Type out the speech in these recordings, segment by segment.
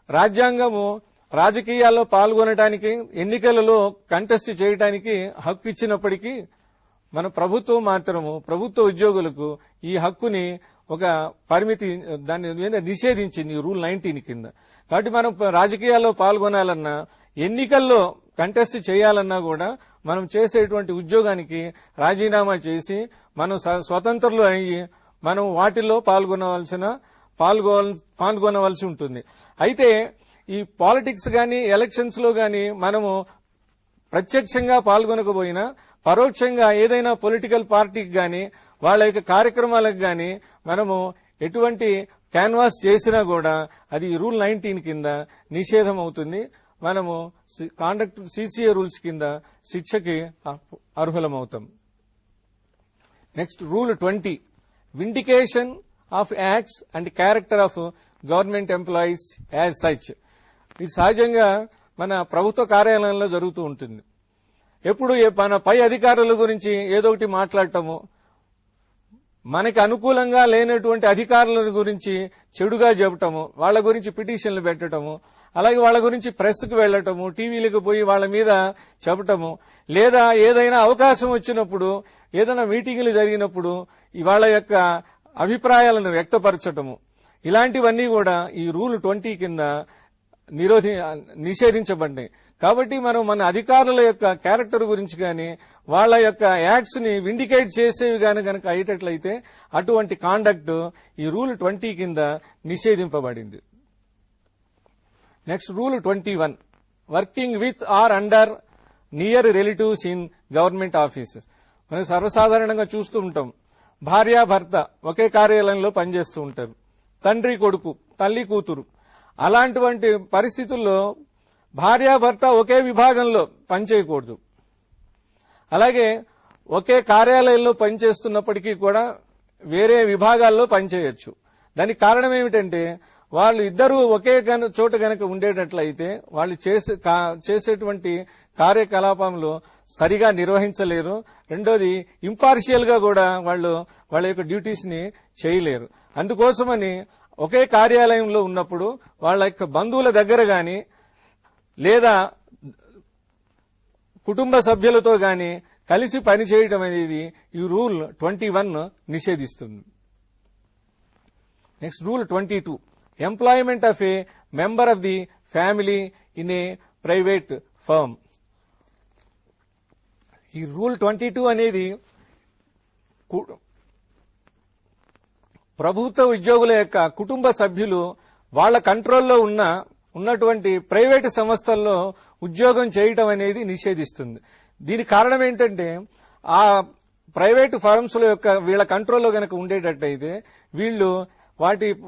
రాజ్యాంగము రాజకీయాల్లో పాల్గొనడానికి, ఎన్నికలలో కంటెస్ట్ చేయడానికి హక్కు ఇచ్చినప్పటికీ మన ప్రభుత్వం మాత్రము ప్రభుత్వ ఉద్యోగులకు ఈ హక్కుని ఒక పరిమితి దాని మీద నిషేధించింది రూల్ 19 కింద. కాబట్టి మనం రాజకీయాల్లో పాల్గొనాలన్నా, ఎన్నికల్లో కంటెస్ట్ చేయాలన్నా కూడా మనం చేసేటువంటి ఉద్యోగానికి రాజీనామా చేసి మనం స్వతంత్రులు అయ్యి మనం వాటిల్లో పాల్గొనవలసి ఉంటుంది. అయితే ఈ పాలిటిక్స్ గాని, ఎలక్షన్స్ లో గాని మనము ప్రత్యక్షంగా పాల్గొనకపోయినా పరోక్షంగా ఏదైనా పొలిటికల్ పార్టీకి గాని వాళ్ళ యొక్క కార్యక్రమాలకు గాని మనము ఎటువంటి క్యాన్వాస్ చేసినా కూడా అది రూల్ 19 కింద నిషేధం అవుతుంది. మనము కాండక్ట్ సిసిఏ రూల్స్ కింద శిక్షకి అర్హులమవుతాం. Next rule 20, vindication of acts and character of government employees as such. ఇది సహజంగా మన ప్రభుత్వ కార్యాలయంలో జరుగుతూ ఉంటుంది. ఎప్పుడు మన పై అధికారుల గురించి ఏదో ఒకటి మాట్లాడటము, మనకి అనుకూలంగా లేనటువంటి అధికారుల గురించి చెడుగా చెప్పటము, వాళ్ళ గురించి పిటిషన్లు పెట్టడము, అలాగే వాళ్ళ గురించి ప్రెస్కు వెళ్లటము, టీవీలకు పోయి వాళ్ళ మీద చెప్పటము, లేదా ఏదైనా అవకాశం వచ్చినప్పుడు ఏదైనా మీటింగులు జరిగినప్పుడు వాళ్ళ యొక్క అభిప్రాయాలను వ్యక్తపరచటము, ఇలాంటివన్నీ కూడా ఈ రూల్ 20 కింద నిషేధించబడ్డాయి. కాబట్టి మనం మన అధికారుల యొక్క క్యారెక్టర్ గురించి గాని వాళ్ళ యొక్క యాక్ట్స్ ని విండికేట్ చేసేవి గాని గనక అయ్యేటట్లయితే అటువంటి కాండక్ట్ ఈ రూల్ 20 కింద నిషేధింపబడింది. Next rule 21, working with or under near relatives in government offices. మనం సర్వసాధారణంగా చూస్తూ ఉంటాం, భార్యాభర్త ఒకే కార్యాలయంలో పనిచేస్తూ ఉంటారు, తండ్రి కొడుకు, తల్లి కూతురు. అలాంటి పరిస్థితుల్లో భార్యాభర్త ఒకే విభాగంలో పనిచేయకూడదు. అలాగే ఒకే కార్యాలయంలో పనిచేస్తున్నప్పటికీ కూడా వేరే విభాగాల్లో పనిచేయొచ్చు. దానికి కారణం ఏమిటంటే వాళ్ళు ఇద్దరూ ఒకే చోట గనక ఉండేటట్లయితే వాళ్ళు చేసేటువంటి కార్యకలాపంలో సరిగా నిర్వహించలేరు. రెండోది ఇంపార్షియల్ గా కూడా వాళ్ళ యొక్క డ్యూటీస్ ని చేయలేరు. అందుకోసమని ఒకే కార్యాలయంలో ఉన్నప్పుడు వాళ్ళ యొక్క బంధువుల దగ్గర గాని లేదా కుటుంబ సభ్యులతో గాని కలిసి పనిచేయడం అనేది ఈ రూల్ 21 నిషేధిస్తుంది. Next rule 22, employment of a member of the family in a private firm. ఈ రూల్ 22 అనేది ప్రభుత్వ ఉద్యోగుల యొక్క కుటుంబ సభ్యులు వాళ్ల కంట్రోల్లో ఉన్నటువంటి ప్రైవేటు సంస్థల్లో ఉద్యోగం చేయటం అనేది నిషేధిస్తుంది. దీనికి కారణం ఏంటంటే ఆ ప్రైవేటు ఫర్మ్స్ యొక్క వీళ్ల కంట్రోల్లో గనక ఉండేటట్టయితే వీళ్లు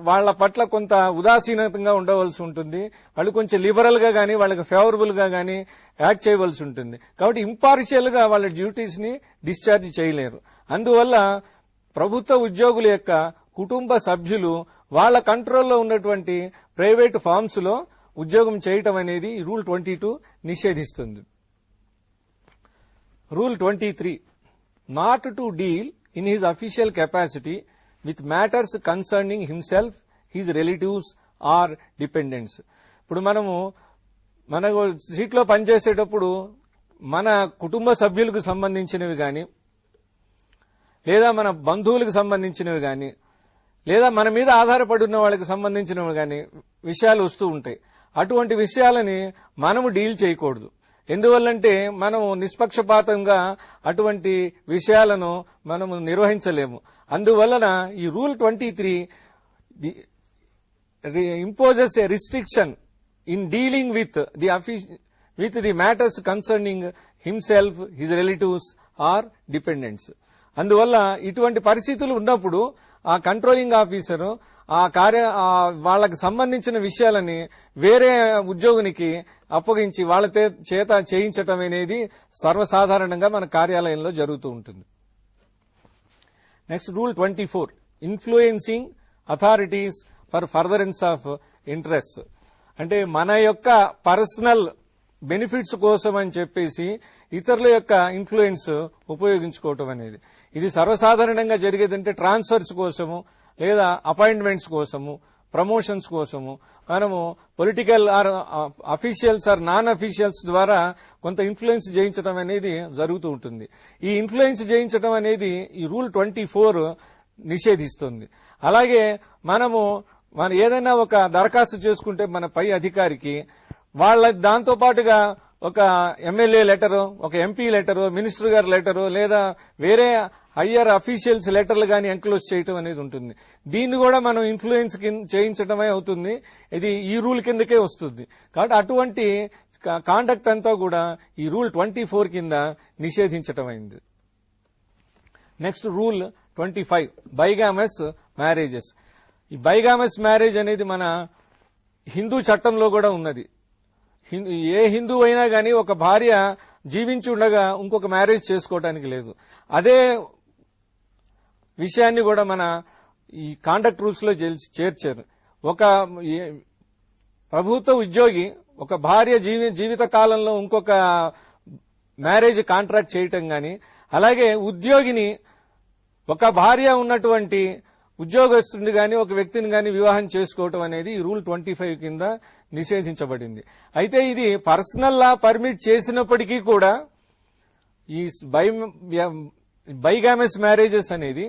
వాళ్ల పట్ల కొంత ఉదాసీనంగా ఉండవలసి ఉంటుంది. వాళ్ళు కొంచెం లిబరల్ గా గానీ వాళ్ళకి ఫేవరబుల్ గా గానీ యాక్ట్ చేయవలసి ఉంటుంది. కాబట్టి ఇంపార్షియల్ గా వాళ్ళ డ్యూటీస్ ని డిశ్చార్జ్ చేయలేరు. అందువల్ల ప్రభుత్వ ఉద్యోగుల యొక్క కుటుంబ సభ్యులు వాళ్ల కంట్రోల్లో ఉన్నటువంటి ప్రైవేటు ఫార్మ్స్ లో ఉద్యోగం చేయటం అనేది రూల్ 22 నిషేధిస్తుంది. Rule 23, not to deal in his official capacity with matters concerning himself, his relatives or dependents. ఇప్పుడు మన సీట్లో పనిచేసేటప్పుడు మన కుటుంబ సభ్యులకు సంబంధించినవి గాని లేదా మన బంధువులకు సంబంధించినవి గాని లేదా మన మీద ఆధారపడి ఉన్న వాళ్ళకి సంబంధించినవి గాని విషయాలు వస్తూ ఉంటాయి. అటువంటి విషయాలని మనము డీల్ చేయకూడదు. ఎందువల్లంటే మనము నిష్పక్షపాతంగా అటువంటి విషయాలను మనము నిర్వహించలేము. అందువలన ఈ rule 23 imposes a restriction in dealing with the matters concerning himself, his relatives or dependents. అందువల్ల ఇటువంటి పరిస్థితులు ఉన్నప్పుడు ఆ కంట్రోలింగ్ ఆఫీసర్ వాళ్లకు సంబంధించిన విషయాలని వేరే ఉద్యోగునికి అప్పగించి వాళ్ళ చేత చేయించటం అనేది సర్వసాధారణంగా మన కార్యాలయంలో జరుగుతూ ఉంటుంది. Next rule 24, influencing authorities for furtherance of interest. అంటే మన యొక్క పర్సనల్ బెనిఫిట్స్ కోసం అని చెప్పేసి ఇతరుల యొక్క ఇన్ఫ్లుయెన్స్ ఉపయోగించుకోవటం అనేది ఇది సర్వసాధారణంగా జరిగేదంటే ట్రాన్స్ఫర్స్ కోసము లేదా అపాయింట్మెంట్స్ కోసము ప్రమోషన్స్ కోసము మనము political or officials or non officials ద్వారా కొంత ఇన్ఫ్లుయెన్స్ చేయించడం అనేది జరుగుతూ ఉంటుంది. ఈ ఇన్ఫ్లుయెన్స్ చేయించడం అనేది ఈ రూల్ 24 నిషేధిస్తుంది. అలాగే మనం ఏదైనా ఒక దరఖాస్తు చేసుకుంటే మన పై అధికారికి వాళ్ళ దాంతో పాటుగా ఒక ఎమ్మెల్యే లెటరు, ఒక ఎంపీ లెటరు, మినిస్టర్ గారి లెటరు, లేదా వేరే హయ్యర్ అఫీషియల్స్ లెటర్లు గాని ఎంక్లోజ్ చేయటం అనేది ఉంటుంది. దీన్ని కూడా మనం ఇన్ఫ్లుయెన్స్ చేయించడమే అవుతుంది. ఇది ఈ రూల్ కిందకే వస్తుంది. కాబట్టి అటువంటి కాండక్ట్ అంతా కూడా ఈ రూల్ 24 కింద నిషేధించటం అయింది. Next rule 25 bigamous marriages. ఈ బైగామస్ మ్యారేజ్ అనేది మన హిందూ చట్టంలో కూడా ఉన్నది. ఏ హిందూ అయినా గానీ ఒక భార్య జీవించి ఉండగా ఇంకొక మ్యారేజ్ చేసుకోవడానికి లేదు. అదే విషయాన్ని కూడా మన ఈ కాండక్ట్ రూల్స్ లో చేర్చారు. ఒక ప్రభుత్వ ఉద్యోగి ఒక భార్య జీవిత కాలంలో ఇంకొక మ్యారేజ్ కాంట్రాక్ట్ చేయటం గాని, అలాగే ఉద్యోగిని ఒక భార్య ఉన్నటువంటి ఉద్యోగస్తుని గాని ఒక వ్యక్తిని గాని వివాహం చేసుకోవటం అనేది ఈ రూల్ 25 కింద నిషేధించబడింది. అయితే ఇది పర్సనల్ లా పర్మిట్ చేసినప్పటికీ కూడా ఈ బైగామస్ మ్యారేజెస్ అనేది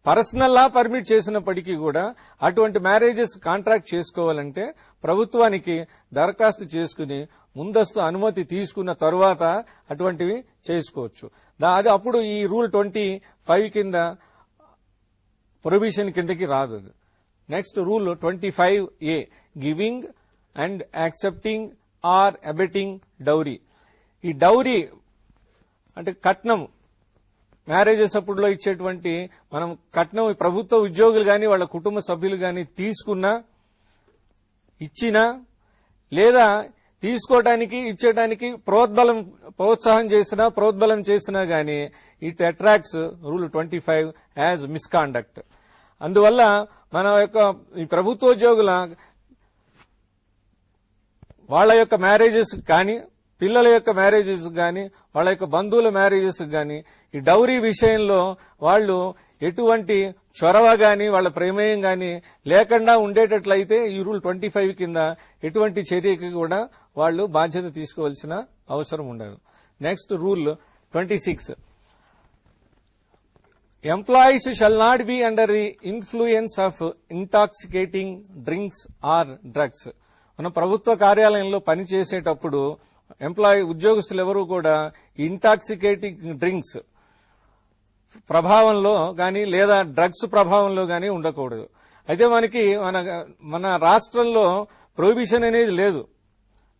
పర్సనల్ లా పర్మిట్ చేసినప్పటికీ కూడా అటువంటి మ్యారేజెస్ కాంట్రాక్ట్ చేసుకోవాలంటే ప్రభుత్వానికి దరఖాస్తు చేసుకుని ముందస్తు అనుమతి తీసుకున్న తరువాత అటువంటివి చేసుకోవచ్చు. అది అప్పుడు ఈ రూల్ 25 కింద ప్రొహిబిషన్ కిందకి రాదు. Next rule 25A giving and accepting or abetting dowry. ఈ డౌరీ అంటే కట్నం, మ్యారేజెస్ అప్పుడులో ఇచ్చేటువంటి మనం కట్నం ప్రభుత్వ ఉద్యోగులు గాని వాళ్ళ కుటుంబ సభ్యులు గాని తీసుకున్నా, ఇచ్చినా, లేదా తీసుకోవడానికి ఇచ్చేయడానికి ప్రోత్సాహం చేసినా గాని it attracts rule 25 as misconduct. అందువల్ల మన యొక్క ఈ ప్రభుత్వోద్యోగుల వాళ్ళ యొక్క మ్యారేజెస్ కానీ, పిల్లల యొక్క మ్యారేజెస్ కానీ, వాళ్ళ యొక్క బంధువుల మ్యారేజెస్ కానీ ఈ డౌరీ విషయంలో వాళ్ళు ఎటువంటి చొరవ గాని వాళ్ళ ప్రమేయం గాని లేకుండా ఉండేటట్లయితే ఈ రూల్ 25 కింద ఎటువంటి చర్యకి కూడా వాళ్ళు బాధ్యత తీసుకోవాల్సిన అవసరం ఉండదు. Next rule 26 employees shall not be under the influence of intoxicating drinks or drugs. మనం ప్రభుత్వ కార్యాలయంలో పనిచేసేటప్పుడు ఉద్యోగస్తులు ఎవరు కూడా ఇంటాక్సికేటింగ్ డ్రింక్స్ ప్రభావంలో గాని లేదా డ్రగ్స్ ప్రభావంలో గాని ఉండకూడదు. అయితే మన రాష్ట్రంలో ప్రొహిబిషన్ అనేది లేదు.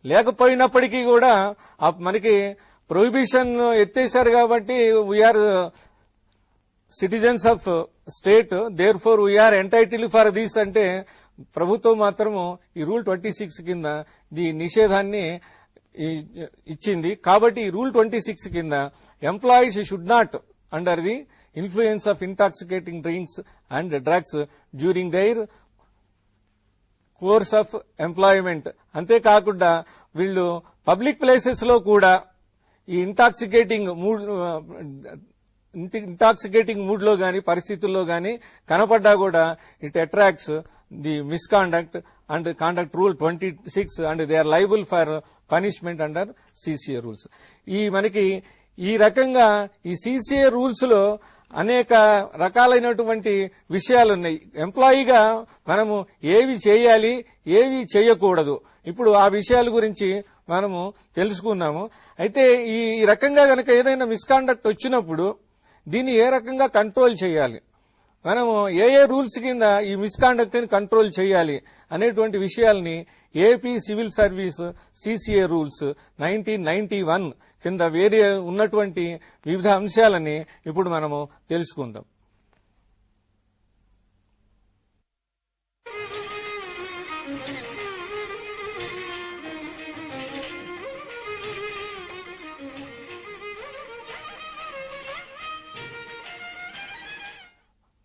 లేకపోయినప్పటికీ కూడా మనకి ప్రొహిబిషన్ ఎత్తేశారు కాబట్టి we are citizens of state, therefore we are entitled for this అంటే ప్రభుత్వం మాత్రము ఈ రూల్ 26 కింద ఈ నిషేధాన్ని ఇచ్చింది. కాబట్టి ఈ రూల్ 26 కింద employees should not under the influence of intoxicating drinks and drugs during their course of employment. అంతేకాకుండా వీళ్ళు పబ్లిక్ ప్లేసెస్ లో కూడా ఈ ఇంటాక్సికేటింగ్ మూడ్ లో గాని పరిస్థితుల్లో గాని కనపడ్డా కూడా it attracts the misconduct and conduct rule 26 and they are liable for punishment under CCA rules. మనకి ఈ రకంగా ఈ సిసిఏ రూల్స్ లో అనేక రకాలైనటువంటి విషయాలున్నాయి. ఎంప్లాయీగా మనము ఏవి చేయాలి, ఏవి చేయకూడదు, ఇప్పుడు ఆ విషయాల గురించి మనము తెలుసుకున్నాము. అయితే ఈ రకంగా గనక ఏదైనా మిస్కాండక్ట్ వచ్చినప్పుడు దీన్ని ఏ రకంగా కంట్రోల్ చేయాలి, మనము ఏ రూల్స్ కింద ఈ మిస్కాండక్ట్ ని కంట్రోల్ చేయాలి అనేటువంటి విషయాల్ని AP civil service CCA rules 1991 కింద వేరే ఉన్నటువంటి వివిధ అంశాలని ఇప్పుడు మనము తెలుసుకుందాం.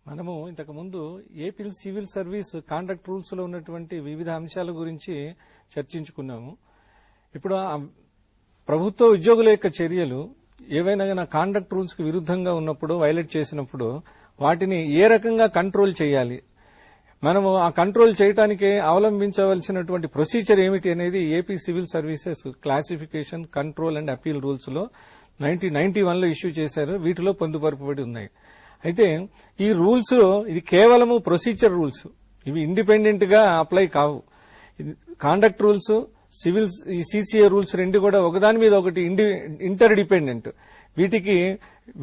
మనము ఇంతకు ముందు AP civil service conduct rules లో ఉన్నటువంటి వివిధ అంశాల గురించి చర్చించుకున్నాము. ఇప్పుడు ప్రభుత్వ ఉద్యోగుల యొక్క చర్యలు ఏవైనా కాండక్ట్ రూల్స్ కి విరుద్ధంగా ఉన్నప్పుడు, వైలేట్ చేసినప్పుడు వాటిని ఏ రకంగా కంట్రోల్ చేయాలి, మనము ఆ కంట్రోల్ చేయడానికి అవలంబించవలసినటువంటి ప్రొసీజర్ ఏమిటి అనేది AP civil services classification control and appeal rules లో 1991 లో ఇష్యూ చేశారు. వీటిలో పొందుపరపబడి ఉన్నాయి. అయితే ఈ రూల్స్ లో ఇది కేవలము ప్రొసీజర్ రూల్స్, ఇవి ఇండిపెండెంట్ గా అప్లై కావు. కాండక్ట్ రూల్స్, సివిల్ ఈ సీసీఏ రూల్స్ రెండు కూడా ఒకదాని మీద ఒకటి ఇంటర్ డిపెండెంట్. వీటికి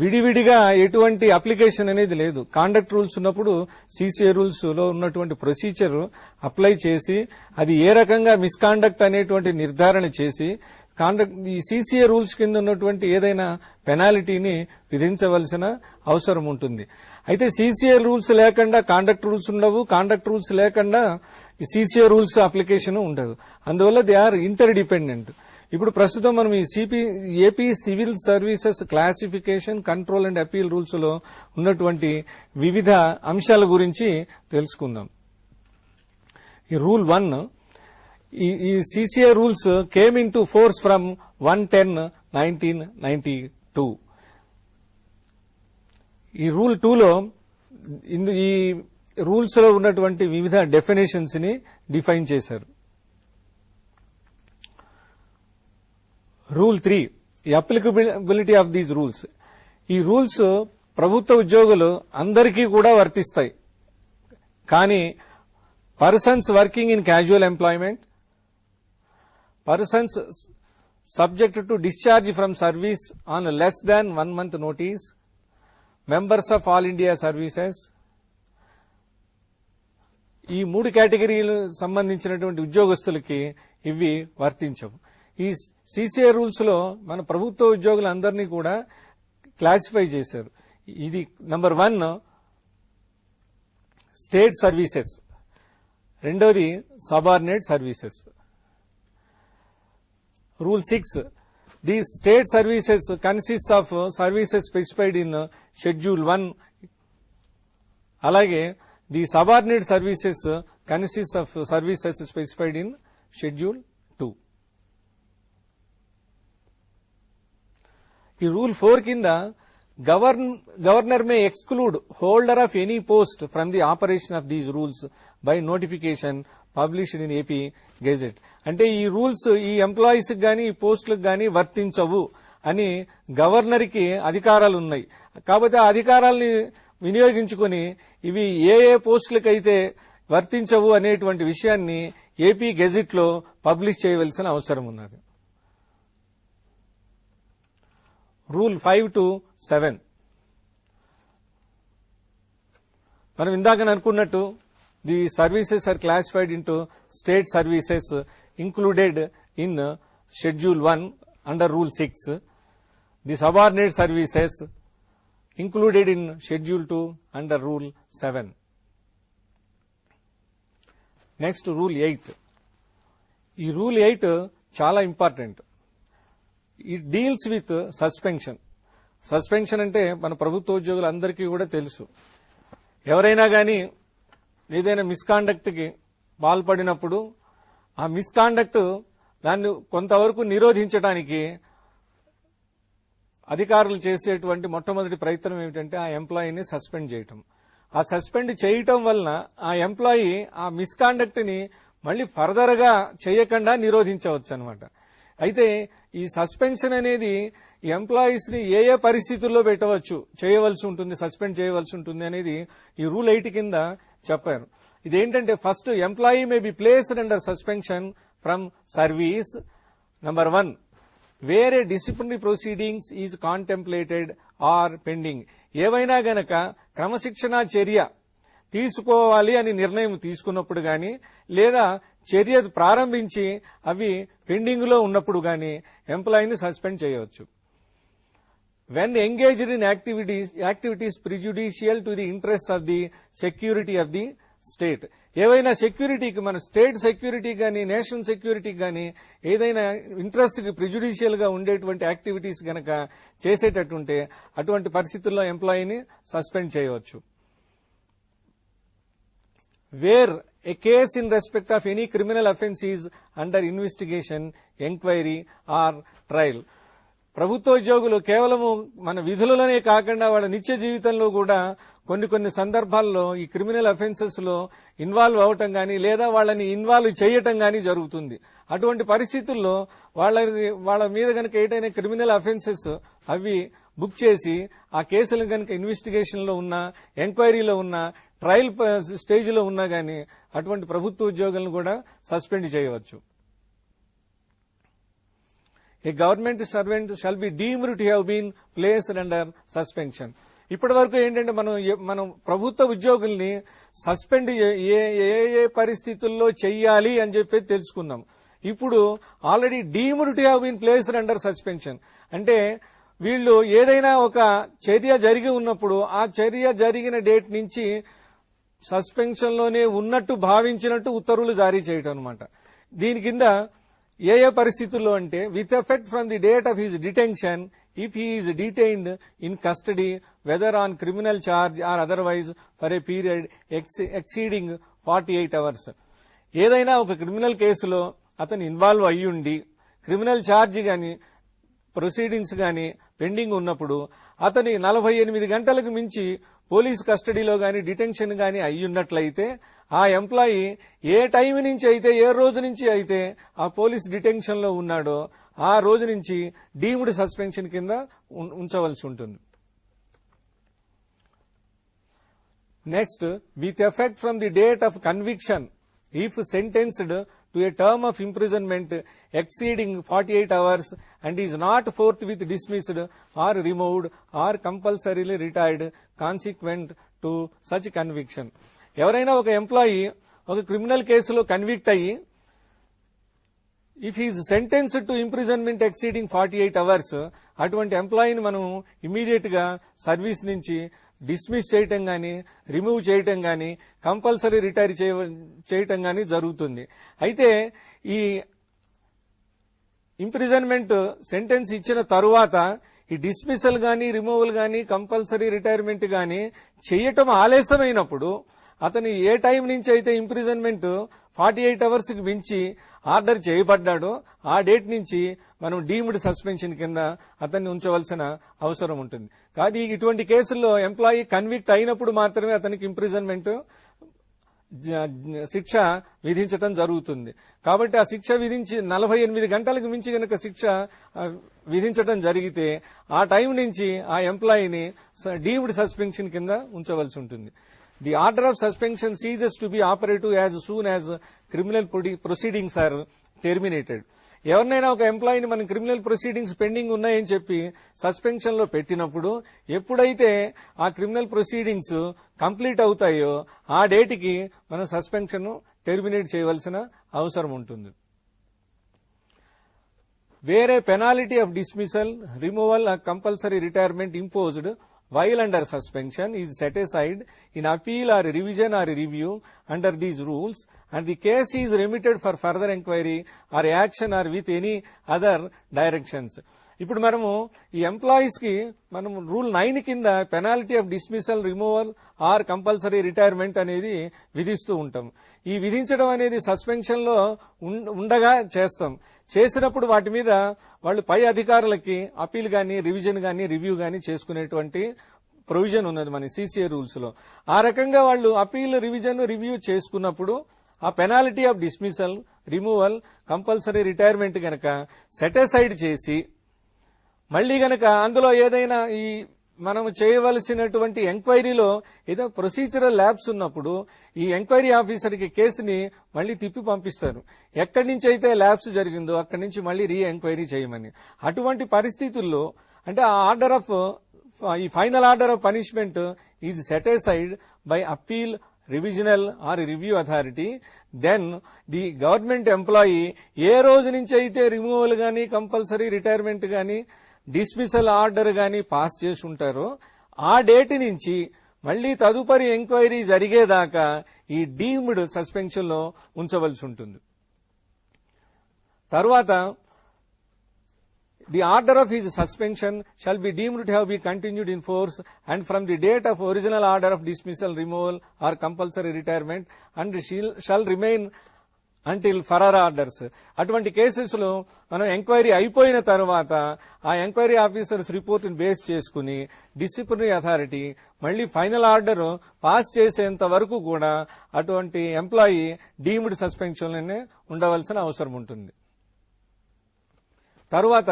విడివిడిగా ఎటువంటి అప్లికేషన్ అనేది లేదు. కాండక్ట్ రూల్స్ ఉన్నప్పుడు సీసీఏ రూల్స్ లో ఉన్నటువంటి ప్రొసీజర్ అప్లై చేసి అది ఏ రకంగా మిస్కాండక్ట్ అనేటువంటి నిర్ధారణ చేసి ఈ సీసీఏ రూల్స్ కింద ఉన్నటువంటి ఏదైనా పెనాల్టీని విధించవలసిన అవసరం ఉంటుంది. అయితే సీసీఏ రూల్స్ లేకుండా కాండక్ట్ రూల్స్ ఉండవు, కాండక్ట్ రూల్స్ లేకుండా ఈ సీసీఏ రూల్స్ అప్లికేషన్ ఉండదు. అందువల్ల దే ఆర్ ఇంటర్ డిపెండెంట్. ఇప్పుడు ప్రస్తుతం మనం ఈ AP civil services classification control and appeal rules లో ఉన్నటువంటి వివిధ అంశాల గురించి తెలుసుకుందాం. ఈ రూల్ 1, ఈ CCA rules came in to force from 1/10/1992. ఈ రూల్ 2లో ఈ రూల్స్ లో ఉన్నటువంటి వివిధ డెఫినేషన్స్ ని డిఫైన్ చేశారు. రూల్ 3, ఈ అప్లికబిలిటీ ఆఫ్ దీస్ రూల్స్. ఈ రూల్స్ ప్రభుత్వ ఉద్యోగులు అందరికీ కూడా వర్తిస్తాయి. కానీ persons working in casual employment, persons subject to discharge from service on less than 1 month notice, members of all India services, ఈ 3 కేటగిరీలు సంబంధించినటువంటి ఉద్యోగస్తులకి ఇవి వర్తించవు. ఈ సీసీఏ రూల్స్ లో మన ప్రభుత్వ ఉద్యోగులందరినీ కూడా క్లాసిఫై చేశారు. ఇది నంబర్ 1 స్టేట్ సర్వీసెస్, రెండోది subordinate services. Rule 6, the state services consist of services specified in schedule 1. అలాగే the subordinate services consist of services specified in schedule 2. ఈ రూల్ 4 కింద governor May exclude holder of any post from the operation of these rules by notification published in AP gazette. అంటే ఈ rules ఈ employees గాని ఈ పోస్టులకు గాని వర్తించవు అని గవర్నర్ కి అధికారాలు ఉన్నాయి. కాబట్టి ఆ అధికారాలని వినియోగించుకుని ఇవి ఏ పోస్టులకైతే వర్తించవు అనేటువంటి విషయాన్ని ఏపీ గెజెట్ లో పబ్లిష్ చేయవలసిన అవసరం ఉన్నది. రూల్ 5 to 7, మనం ఇందాక అనుకున్నట్టు the services are classified into state services included in schedule 1 under rule 6, the subordinate services included in schedule 2 under rule 7. Next, rule 8. ఈ rule 8 చాలా important. It deals with suspension. Suspension అంటే మన ప్రభుత్వ ఉద్యోగులందరికీ కూడా తెలుసు. ఎవరైనా గాని ఏదైనా మిస్కాండక్ట్ కి పాల్పడినప్పుడు ఆ మిస్కాండక్ట్ దాన్ని కొంతవరకు నిరోధించడానికి అధికారులు చేసేటువంటి మొట్టమొదటి ప్రయత్నం ఏమిటంటే ఆ ఎంప్లాయీని సస్పెండ్ చేయటం. ఆ సస్పెండ్ చేయటం వలన ఆ ఎంప్లాయీ ఆ మిస్కాండక్ట్ ని మళ్ళీ ఫర్దర్ గా చేయకుండా నిరోధించవచ్చు అనమాట. అయితే ఈ సస్పెన్షన్ అనేది ఎంప్లాయీస్ ని ఏ పరిస్థితుల్లో చేయవలసి ఉంటుంది, సస్పెండ్ చేయవలసి ఉంటుంది అనేది ఈ రూల్ 8 కింద చెప్పారు. ఇదేంటంటే first employee may be placed under suspension from service. Number 1, where a disciplinary proceedings is contemplated or pending. ఏవైనా గనక క్రమశిక్షణా చర్య తీసుకోవాలి అని నిర్ణయం తీసుకున్నప్పుడు గాని లేదా చర్య ప్రారంభించి అవి పెండింగ్ లో ఉన్నప్పుడు గాని ఎంప్లాయీని సస్పెండ్ చేయవచ్చు. When engaged in activities ప్రిజుడిషియల్ to the interest of the security of the state. ఏవైనా సెక్యూరిటీకి మన స్టేట్ సెక్యూరిటీ గాని నేషనల్ సెక్యూరిటీకి గాని ఏదైనా ఇంట్రెస్ట్ కి ప్రిజుడిషియల్ గా ఉండేటువంటి యాక్టివిటీస్ గనక చేసేటట్టుంటే అటువంటి పరిస్థితుల్లో ఎంప్లాయీని సస్పెండ్ చేయవచ్చు. Where a case in respect of any criminal offence is under investigation, enquiry or trial. ప్రభుత్వోద్యోగులు కేవలము మన విధులలోనే కాకుండా వాళ్ళ నిత్య జీవితంలో కూడా కొన్ని సందర్భాల్లో ఈ క్రిమినల్ అఫెన్సెస్ లో ఇన్వాల్వ్ అవటం గానీ లేదా వాళ్ళని ఇన్వాల్వ్ చేయటం గానీ జరుగుతుంది. అటువంటి పరిస్థితుల్లో వాళ్ళ మీద గనక ఏదైనా క్రిమినల్ అఫెన్సెస్ అవి బుక్ చేసి ఆ కేసులు గనక ఇన్వెస్టిగేషన్ లో ఉన్నా, ఎంక్వైరీలో ఉన్నా, ట్రయల్ స్టేజ్ లో ఉన్నా గానీ అటువంటి ప్రభుత్వ ఉద్యోగులను కూడా సస్పెండ్ చేయవచ్చు. A government servant shall be deemed to have been placed under suspension. ఇప్పటి వరకు ఏంటంటే మనం ప్రభుత్వ ఉద్యోగుల్ని సస్పెండ్ ఏ పరిస్థితుల్లో చెయ్యాలి అని చెప్పి తెలుసుకున్నాం. ఇప్పుడు already deemed to have been placed under suspension అంటే వీళ్ళు ఏదైనా ఒక చర్య జరిగి ఉన్నప్పుడు ఆ చర్య జరిగిన డేట్ నుంచి సస్పెన్షన్ లోనే ఉన్నట్టు భావించినట్టు ఉత్తర్వులు జారీ చేయటం అన్నమాట. దీని కింద ఏ పరిస్థితుల్లో అంటే with effect from the date of his detention if he is detained in custody whether on criminal charge or otherwise for a period exceeding 48 hours. ఏదైనా ఒక క్రిమినల్ కేసులో అతను ఇన్వాల్వ్ అయ్యుండి క్రిమినల్ ఛార్జ్ గాని ప్రొసీడింగ్స్ గాని పెండింగ్ ఉన్నప్పుడు అతని 48 గంటలకు మించి పోలీస్ కస్టడీలో గాని డిటెన్షన్ గాని అయ్యున్నట్లయితే ఆ ఎంప్లాయీ ఏ టైం నుంచి అయితే ఏ రోజు నుంచి అయితే ఆ పోలీస్ డిటెన్షన్ లో ఉన్నాడో ఆ రోజు నుంచి డీమ్డ్ సస్పెన్షన్ కింద ఉంచవలసి ఉంటుంది. Next with effect from the date of conviction if sentenced to a term of imprisonment exceeding 48 hours and is not forthwith dismissed or removed or compulsorily retired consequent to such conviction. ఎవరైనా ఒక employee ఒక criminal కేసులో convict అయ్యి if is sentenced to imprisonment exceeding 48 hours అటువంటి ఎంప్లాయీని మనం immediate గా service నుంచి dismiss చేయటం గాని రిమూవ్ చేయటం గాని కంపల్సరీ రిటైర్ చేయటం గాని జరుగుతుంది. అయితే ఈ ఇంప్రిజన్మెంట్ సెంటెన్స్ ఇచ్చిన తరువాత ఈ డిస్మిసల్ గాని రిమూవల్ గాని కంపల్సరీ రిటైర్మెంట్ గాని చేయటం ఆలస్యమైనప్పుడు అతను ఏ టైం నుంచి అయితే ఇంప్రిజన్మెంట్ 48 అవర్స్ కి మించి ఆర్డర్ చేయబడ్డాడో ఆ డేట్ నుంచి మనం డీమ్డ్ సస్పెన్షన్ కింద అతన్ని ఉంచవలసిన అవసరం ఉంటుంది. కాదు ఇటువంటి కేసుల్లో ఎంప్లాయీ కన్విక్ట్ అయినప్పుడు మాత్రమే అతనికి ఇంప్రిజన్మెంట్ శిక్ష విధించడం జరుగుతుంది. కాబట్టి ఆ శిక్ష విధించి 48 గంటలకు మించి గనక శిక్ష విధించడం జరిగితే ఆ టైం నుంచి ఆ ఎంప్లాయీని డీమ్డ్ సస్పెన్షన్ కింద ఉంచవలసి ఉంటుంది. The order of suspension ceases to be operative as soon as criminal proceedings are terminated. ఎవరినైనా ఒక ఎంప్లాయీని మనం క్రిమినల్ ప్రొసీడింగ్స్ పెండింగ్ ఉన్నాయని చెప్పి సస్పెన్షన్ లో పెట్టినప్పుడు ఎప్పుడైతే ఆ క్రిమినల్ ప్రొసీడింగ్స్ కంప్లీట్ అవుతాయో ఆ డేట్కి మనం సస్పెన్షన్ టెర్మినేట్ చేయవలసిన అవసరం ఉంటుంది. వేరే penalty of dismissal, removal or compulsory retirement imposed while under suspension is set aside in appeal or revision or review under these rules and the case is remitted for further inquiry or action or with any other directions. ఇప్పుడు మనము ఈ employees కి మనం rule 9 కింద penalty of dismissal, removal or compulsory retirement అనేది విధిస్తూ ఉంటాం. ఈ విధించడం అనేది సస్పెన్షన్ లో ఉండగా చేస్తాం. చేసినప్పుడు వాటి మీద వాళ్ళు పై అధికారులకి అపీల్ గాని రివిజన్ గాని రివ్యూ గాని చేసుకునేటువంటి ప్రొవిజన్ ఉన్నది మన సిసిఏ రూల్స్ లో. ఆ రకంగా వాళ్ళు అపీల్, రివిజన్, రివ్యూ చేసుకున్నప్పుడు ఆ penalty of dismissal, removal, compulsory retirement గనక సెటిసైడ్ చేసి మళ్లీ గనక అందులో ఏదైనా ఈ మనం చేయవలసినటువంటి ఎంక్వైరీలో ఏదో ప్రొసీజరల్ ల్యాబ్స్ ఉన్నప్పుడు ఈ ఎంక్వైరీ ఆఫీసర్కి కేసుని మళ్లీ తిప్పి పంపిస్తారు. ఎక్కడి నుంచి అయితే ల్యాబ్స్ జరిగిందో అక్కడి నుంచి మళ్లీ రీ ఎంక్వైరీ చేయమని. అటువంటి పరిస్థితుల్లో అంటే ఆ ఆర్డర్ ఆఫ్ ఈ final order of punishment is set aside by appeal, revisional or review authority. Then the government employee ఏ రోజు నుంచి అయితే రిమూవల్ గాని కంపల్సరీ రిటైర్మెంట్ గాని డిస్మిసల్ ఆర్డర్ గాని పాస్ చేసి ఉంటారో ఆ డేట్ నుంచి మళ్లీ తదుపరి ఎంక్వైరీ జరిగేదాకా ఈ డీమ్డ్ సస్పెన్షన్ లో ఉంచవలసి ఉంటుంది. తర్వాత the order of his suspension shall be deemed to have been continued in force and from the date of original order of dismissal, removal or compulsory retirement and shall remain until further orders. అటువంటి cases లో మనం enquiry అయిపోయిన తర్వాత ఆ enquiry officers report ని base చేసుకుని disciplinary authority మళ్లీ final order pass చేసేంత వరకు కూడా అటువంటి ఎంప్లాయీ డీమ్డ్ సస్పెన్షన్ లోనే ఉండవలసిన అవసరం ఉంటుంది. తరువాత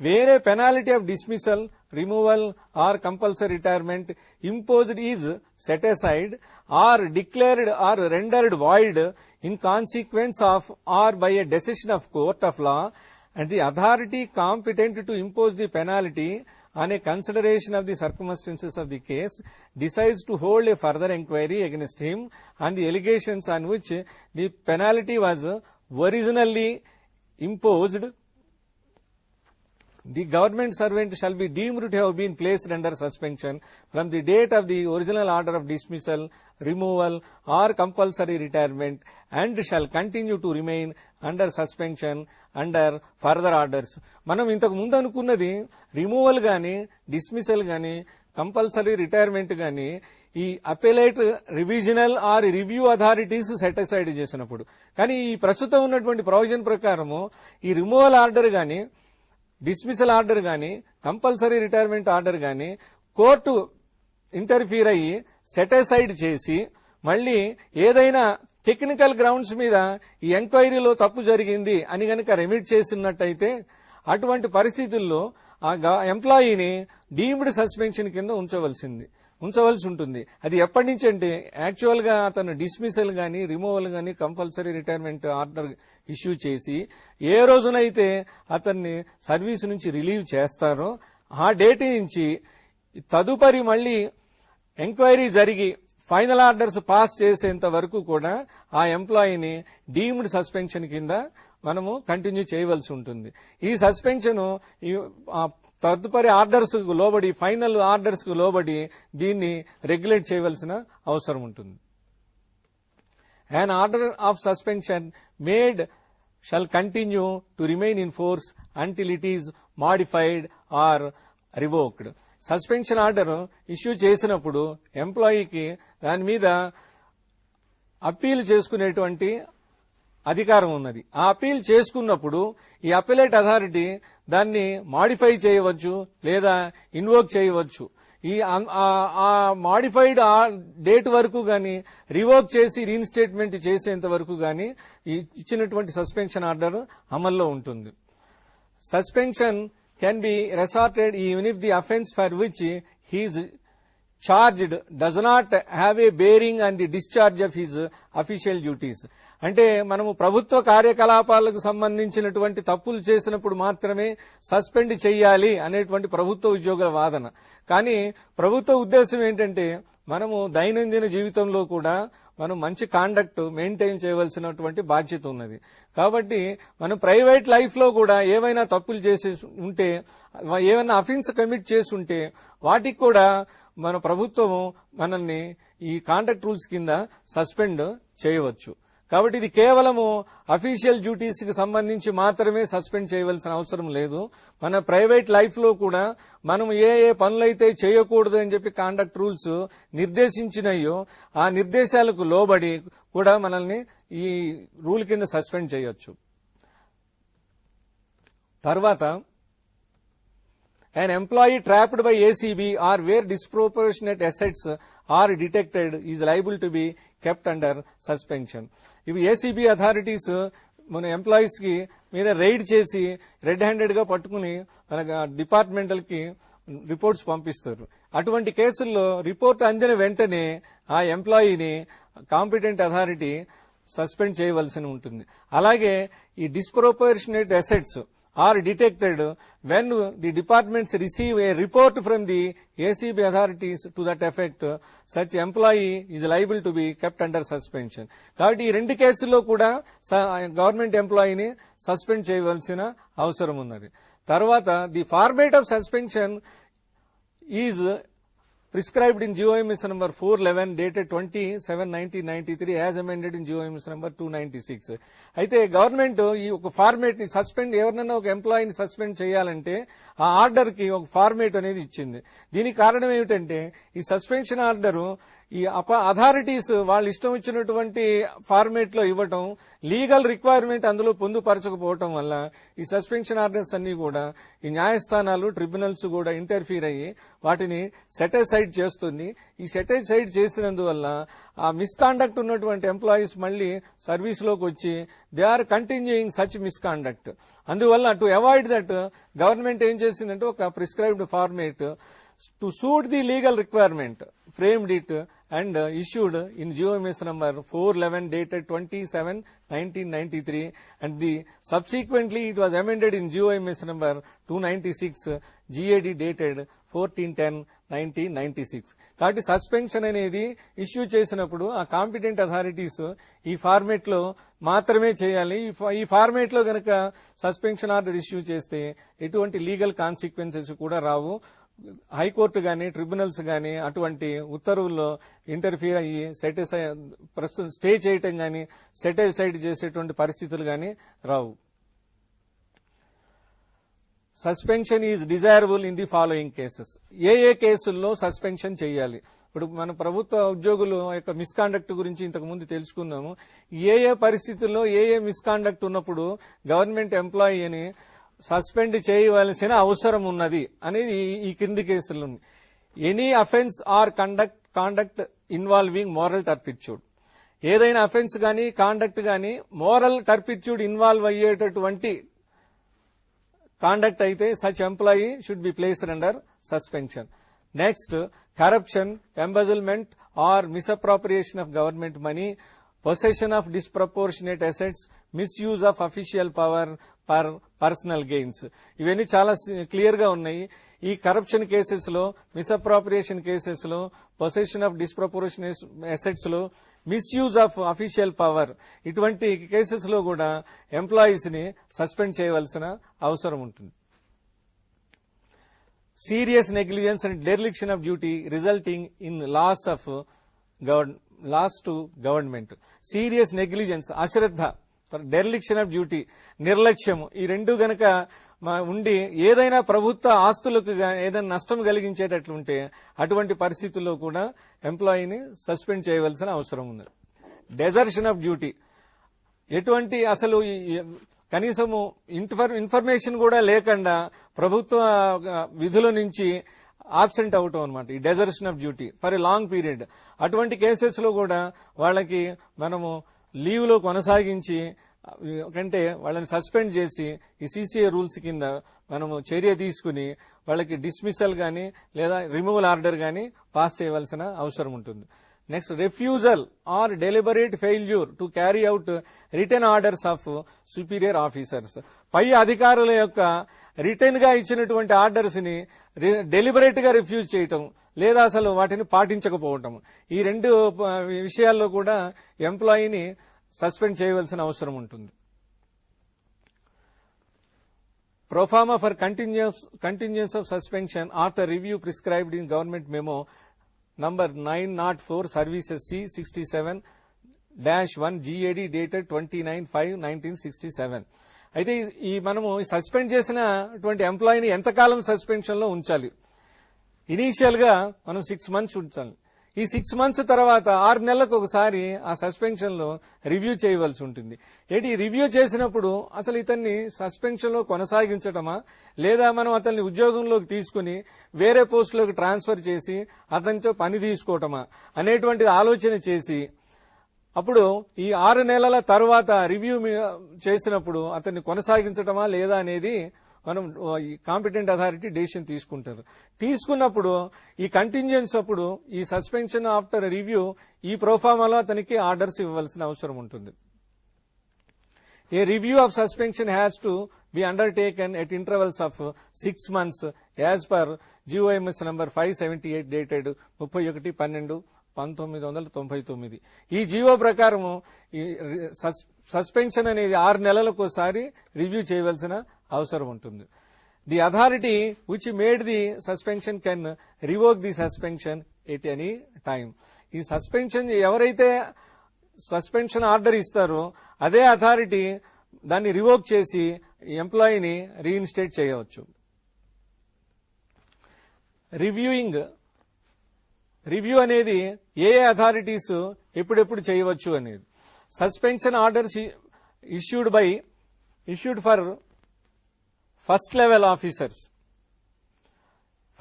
వేరే penalty of dismissal, removal or compulsory retirement imposed is set aside or declared or rendered void in consequence of or by a decision of court of law, and the authority competent to impose the penalty on a consideration of the circumstances of the case decides to hold a further inquiry against him on the allegations on which the penalty was originally imposed. The government servant shall be deemed to have been placed under suspension from the date of the original order of dismissal, removal or compulsory retirement, and shall continue to remain under suspension under further orders. మనం ఇంతకు ముందు అనుకున్నది removal గాని, dismissal గాని, compulsory retirement గాని ఈ appellate, revisional or review authorities set aside చేసినప్పుడు. కానీ ఈ ప్రస్తుతం ఉన్నటువంటి ప్రొవిజన్ ప్రకారము ఈ రిమూవల్ ఆర్డర్ గాని, డిస్మిసల్ ఆర్డర్ గాని, కంపల్సరీ రిటైర్మెంట్ ఆర్డర్ గాని కోర్టు ఇంటర్ఫీర్ అయ్యి సెట్ అసైడ్ చేసి మళ్లీ ఏదైనా టెక్నికల్ గ్రౌండ్స్ మీద ఈ ఎంక్వైరీలో తప్పు జరిగింది అని గనక రెమిట్ చేసినట్టయితే అటువంటి పరిస్థితుల్లో ఆ ఎంప్లాయీని డీమ్డ్ సస్పెన్షన్ కింద ఉంచవలసి ఉంటుంది. అది ఎప్పటి నుంచి అంటే యాక్చువల్ గా అతను డిస్మిసల్ గాని, రిమూవల్ గాని, కంపల్సరీ రిటైర్మెంట్ ఆర్డర్ ఇష్యూ చేసి ఏ రోజునైతే అతన్ని సర్వీస్ నుంచి రిలీవ్ చేస్తారో ఆ డేట్ నుంచి తదుపరి మళ్లీ ఎంక్వైరీ జరిగి ఫైనల్ ఆర్డర్స్ పాస్ చేసేంత వరకు కూడా ఆ ఎంప్లాయీని డీమ్డ్ సస్పెన్షన్ కింద మనము కంటిన్యూ చేయవలసి ఉంటుంది. ఈ సస్పెన్షన్ తదుపరి ఆర్డర్స్ కు లోబడి, ఫైనల్ ఆర్డర్స్ కు లోబడి దీన్ని రెగ్యులేట్ చేయవలసిన అవసరం ఉంటుంది. An order of suspension made shall continue to remain in force until it is modified or revoked. Suspension order issue చేసినప్పుడు ఎంప్లాయీకి దాని మీద అప్పీల్ చేసుకునేటువంటి అధికారం ఉన్నది. ఆ అప్పీల్ చేసుకున్నప్పుడు ఈ అప్పీలేట్ అథారిటీ దాన్ని మాడిఫై చేయవచ్చు లేదా ఇన్వోక్ చేయవచ్చు. ఆ మాడిఫైడ్ డేట్ వరకు గాని, రివోక్ చేసి రీఇన్స్టేట్మెంట్ చేసేంత వరకు గాని ఇచ్చినటువంటి సస్పెన్షన్ ఆర్డర్ అమల్లో ఉంటుంది. Suspension can be resorted even if the offence for which he is charged does not have a bearing on the discharge of his official duties. అంటే మనము ప్రభుత్వ కార్యకలాపాలకు సంబంధించినటువంటి తప్పులు చేసినప్పుడు మాత్రమే సస్పెండ్ చేయాలి అనేటువంటి ప్రభుత్వ ఉద్యోగుల వాదన. కానీ ప్రభుత్వ ఉద్దేశం ఏంటంటే మనము దైనందిన జీవితంలో కూడా మనం మంచి కాండక్ట్ మెయింటైన్ చేయవలసినటువంటి బాధ్యత ఉన్నది. కాబట్టి మనం ప్రైవేట్ లైఫ్ లో కూడా ఏవైనా తప్పులు చేసి ఉంటే, ఏమైనా అఫెన్స్ కమిట్ చేసి ఉంటే వాటికి కూడా మన ప్రభుత్వం మనల్ని ఈ కాంట్రాక్ట్ రూల్స్ కింద సస్పెండ్ చేయవచ్చు. కాబట్టి ఇది కేవలము అఫీషియల్ డ్యూటీస్ కి సంబంధించి మాత్రమే సస్పెండ్ చేయవలసిన అవసరం లేదు. మన ప్రైవేట్ లైఫ్ లో కూడా మనం ఏ పనులైతే చేయకూడదు అని చెప్పి కాండక్ట్ రూల్స్ నిర్దేశించినాయో ఆ నిర్దేశాలకు లోబడి కూడా మనల్ని ఈ రూల్ కింద సస్పెండ్ చేయొచ్చు. తర్వాత an employee trapped by ACB or where disproportionate assets are detected is liable to be kept under suspension. ఇవి ACB అథారిటీస్ మన ఎంప్లాయీస్ కి మీద రైడ్ చేసి రెడ్ హ్యాండెడ్ గా పట్టుకుని మన డిపార్ట్మెంటల్ కి రిపోర్ట్స్ పంపిస్తారు. అటువంటి కేసుల్లో రిపోర్ట్ అందిన వెంటనే ఆ ఎంప్లాయీని కాంపిటెంట్ అథారిటీ సస్పెండ్ చేయవలసి ఉంటుంది. అలాగే ఈ డిస్ప్రొపోర్షనేట్ assets are detected when the departments receive a report from the ACB authorities to that effect, such employee is liable to be kept under suspension. కాబట్టి ఈ రెండు కేసుల్లో కూడా గవర్నమెంట్ ఎంప్లాయీని సస్పెండ్ చేయవలసిన అవసరం ఉన్నది. తర్వాత the format of suspension is prescribed in GOMS number 411 dated 27/1993 as amended in GOMS number 296. అయితే గవర్నమెంట్ ఈ ఒక ఫార్మేట్ ని సస్పెండ్, ఎవరినైనా ఒక ఎంప్లాయీని సస్పెండ్ చేయాలంటే ఆ ఆర్డర్ కి ఒక ఫార్మేట్ అనేది ఇచ్చింది. దీనికి కారణం ఏమిటంటే ఈ సస్పెన్షన్ ఆర్డర్ ఈ అథారిటీస్ వాళ్ళు ఇష్టం వచ్చినటువంటి ఫార్మేట్ లో ఇవ్వటం, లీగల్ రిక్వైర్మెంట్ అందులో పొందుపరచకపోవటం వల్ల ఈ సస్పెన్షన్ ఆర్డర్స్ అన్ని కూడా ఈ న్యాయస్థానాలు, ట్రిబ్యునల్స్ కూడా ఇంటర్ఫీర్ అయ్యి వాటిని సెటిసైడ్ చేస్తుంది. ఈ సెటిసైడ్ చేసినందువల్ల ఆ మిస్కాండక్ట్ ఉన్నటువంటి ఎంప్లాయీస్ మళ్లీ సర్వీస్ లోకి వచ్చి they are continuing such misconduct. అందువల్ల టు అవాయిడ్ దట్ గవర్నమెంట్ ఏం చేసిందంటే ఒక prescribed format to suit the legal requirement, framed it and issued in GOMS number 411 dated 27/1993, and subsequently it was amended in GOMS number 296 GAD dated 14/10/1996. కాబట్టి suspension అనేది issue చేసినప్పుడు ఆ competent authorities ఈ format లో మాత్రమే చేయాలి. ఈ ఫార్మేట్ లో గనక సస్పెన్షన్ ఆర్డర్ ఇష్యూ చేస్తే ఎటువంటి లీగల్ కాన్సిక్వెన్సెస్ కూడా రావు. హైకోర్టు గాని, ట్రిబ్యునల్స్ గాని అటువంటి ఉత్తర్వుల్లో ఇంటర్ఫియర్ అయ్యి ప్రస్తుతం స్టే చేయటం గాని, సెటిసైడ్ చేసేటువంటి పరిస్థితులు గాని రావు. Suspension is desirable in the following cases. ఏ కేసుల్లో సస్పెన్షన్ చేయాలి? ఇప్పుడు మన ప్రభుత్వ ఉద్యోగుల యొక్క మిస్కాండక్ట్ గురించి ఇంతకు ముందు తెలుసుకున్నాము. ఏ పరిస్థితుల్లో ఏ మిస్కాండక్ట్ ఉన్నప్పుడు గవర్నమెంట్ ఎంప్లాయీని సస్పెండ్ చేయవలసిన అవసరం ఉన్నది అనేది ఈ కింది కేసులు. Any offence or conduct involving moral turpitude. ఏదైనా అఫెన్స్ గాని, కాండక్ట్ గాని మోరల్ టర్పిట్యూడ్ ఇన్వాల్వ్ అయ్యేటటువంటి కాండక్ట్ అయితే such employee should be placed under suspension. Next, corruption, embezzlement or misappropriation of government money, possession of disproportionate assets, misuse of official power for personal gains. ఇవన్నీ చాలా clear గా ఉన్నాయి. ఈ corruption cases లో, misappropriation cases లో, possession of disproportionate assets లో, misuse of official power, ఇటువంటి cases లో కూడా ఎంప్లాయీస్ ని సస్పెండ్ చేయవలసిన అవసరం ఉంటుంది. Serious negligence and dereliction of duty resulting in loss to government. Serious negligence, అశ్రద్ధ, డెర్లిక్షన్ ఆఫ్ డ్యూటీ, నిర్లక్ష్యం, ఈ రెండు గనక ఉండి ఏదైనా ప్రభుత్వ ఆస్తులకు ఏదైనా నష్టం కలిగించేటట్లుంటే అటువంటి పరిస్థితుల్లో కూడా ఎంప్లాయీని సస్పెండ్ చేయవలసిన అవసరం ఉంది. డెజర్షన్ ఆఫ్ డ్యూటీ, ఎటువంటి అసలు కనీసము ఇన్ఫర్మేషన్ కూడా లేకుండా ప్రభుత్వ విధుల నుంచి ఆబ్సెంట్ అవటం అనమాట ఈ desertion of duty for a long period. అటువంటి కేసెస్ లో కూడా వాళ్ళకి మనము లీవ్ లో కొనసాగించి కంటే వాళ్ళని సస్పెండ్ చేసి ఈ సీసీఏ రూల్స్ కింద మనము చర్య తీసుకుని వాళ్ళకి డిస్మిసల్ గాని లేదా రిమూవల్ ఆర్డర్ గాని పాస్ చేయవలసిన అవసరం ఉంటుంది. Next, refusal or deliberate failure to carry out written orders of superior officers. పై అధికారుల యొక్క రిటర్న్ గా ఇచ్చినటువంటి ఆర్డర్స్ ని డెలిబరేట్ గా రిఫ్యూజ్ చేయటం లేదా అసలు వాటిని పాటించకపోవటం, ఈ రెండు విషయాల్లో కూడా ఎంప్లాయీని సస్పెండ్ చేయవలసిన అవసరం ఉంటుంది. Proforma for continuance of suspension after review prescribed in government memo number 904 services C 67-1 GAD dated 29/5/1967. అయితే ఈ మనము సస్పెండ్ చేసినటువంటి ఎంప్లాయీని ఎంతకాలం సస్పెన్షన్ లో ఉంచాలి? ఇనీషియల్ గా మనం 6 months ఉంచాలి. ఈ 6 months తర్వాత 6 నెలలకు ఒకసారి ఆ సస్పెన్షన్ లో రివ్యూ చేయవలసి ఉంటుంది. ఏంటి రివ్యూ చేసినప్పుడు అసలు ఇతన్ని సస్పెన్షన్ లో కొనసాగించటమా లేదా మనం అతన్ని ఉద్యోగంలోకి తీసుకుని వేరే పోస్టులోకి ట్రాన్స్ఫర్ చేసి అతనితో పని తీసుకోవటమా అనేటువంటి ఆలోచన చేసి అప్పుడు ఈ 6 నెలల తర్వాత రివ్యూ చేసినప్పుడు అతన్ని కొనసాగించటమా లేదా అనేది మనం ఈ కాంపిటెంట్ అథారిటీ డెసిషన్ తీసుకుంటారు. తీసుకున్నప్పుడు ఈ కంటింజెన్స్ అప్పుడు ఈ సస్పెన్షన్ ఆఫ్టర్ రివ్యూ ఈ ప్రోఫార్మాలో అతనికి ఆర్డర్స్ ఇవ్వవలసిన అవసరం ఉంటుంది. A review of suspension has to be undertaken at intervals of 6 months as per GOMS number 578 dated 31/12/1999. ఈ జీవో ప్రకారము సస్పెన్షన్ అనేది 6 నెలలకు ఒకసారి రివ్యూ చేయవలసిన అవసరం ఉంటుంది. The authority which made the suspension can revoke the suspension at any time. ఈ suspension ఎవరైతే సస్పెన్షన్ ఆర్డర్ ఇస్తారో అదే అథారిటీ దాన్ని రివోక్ చేసి ఎంప్లాయీని రీఇన్స్టేట్ చేయవచ్చు. రివ్యూ అనేది ఏ అథారిటీస్ ఎప్పుడెప్పుడు చేయవచ్చు అనేది. Suspension orders issued for first level officers,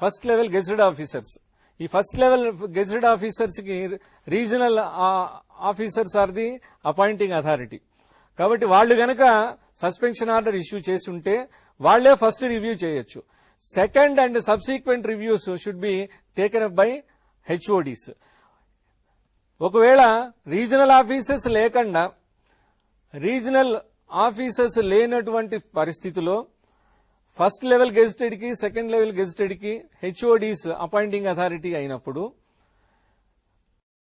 first level gazetted officers. ఈ ఫస్ట్ లెవెల్ గెజెటెడ్ ఆఫీసర్స్ కి regional officers are the appointing authority. కాబట్టి వాళ్ళు గనక సస్పెన్షన్ ఆర్డర్ ఇష్యూ చేసి ఉంటే వాళ్లే ఫస్ట్ రివ్యూ చేయొచ్చు. Second and subsequent reviews should be taken up by HODs. ఒకవేళ రీజనల్ ఆఫీసర్స్ లేకుండా, రీజనల్ ఆఫీసర్స్ లేనటువంటి పరిస్థితిలో ఫస్ట్ లెవెల్ గెజిటెడ్ కి, సెకండ్ లెవెల్ గెజిటెడ్ కి హెచ్ఓడీస్ అపాయింటింగ్ అథారిటీ అయినప్పుడు